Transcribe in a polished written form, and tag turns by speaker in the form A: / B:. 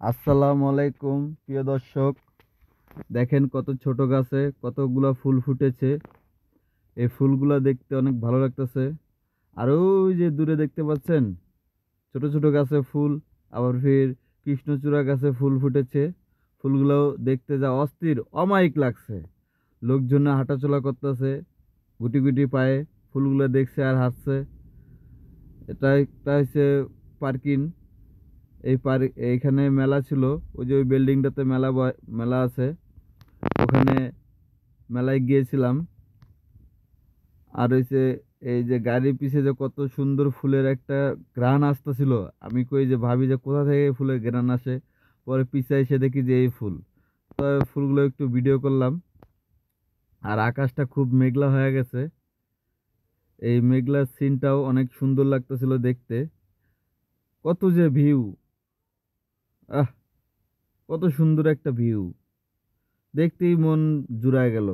A: আসসালামু আলাইকুম প্রিয় দর্শক। দেখেন কত ছোট গাছে কতগুলা ফুল ফুটেছে। এই ফুলগুলা দেখতে অনেক ভালো লাগতেছে। আর ওই যে দূরে দেখতে পাচ্ছেন ছোট ছোট গাছে ফুল, আবার ফির কৃষ্ণচূড়া গাছে ফুল ফুটেছে। ফুলগুলো দেখতে যা অস্থির অমায়িক লাগছে। লোকজন হাঁটাচলা করতেছে গুটি গুটি পায়ে, ফুলগুলো দেখছে আর হাসছে। এটা একটা হচ্ছে পার্কিং। এইখানে মেলা ছিল, ওই যে ওই বিল্ডিংটাতে মেলা আছে, ওখানে মেলায় গিয়েছিলাম। আর হইছে এই যে গাড়ির পিছে যে কত সুন্দর ফুলের একটা ঘ্রাণ আসতেছিল, আমি কই যে ভাবি যে কোথা থেকে এই ফুলের ঘ্রাণ আসে। পরে পিছে এসে দেখি যে এই ফুল। তো ফুলগুলো একটু ভিডিও করলাম। আর আকাশটা খুব মেঘলা হয়ে গেছে, এই মেঘলার সিনটাও অনেক সুন্দর লাগতেছিল দেখতে। কত যে ভিউ, আহ, কত সুন্দর একটা ভিউ, দেখতেই মন জুড়ায় গেল।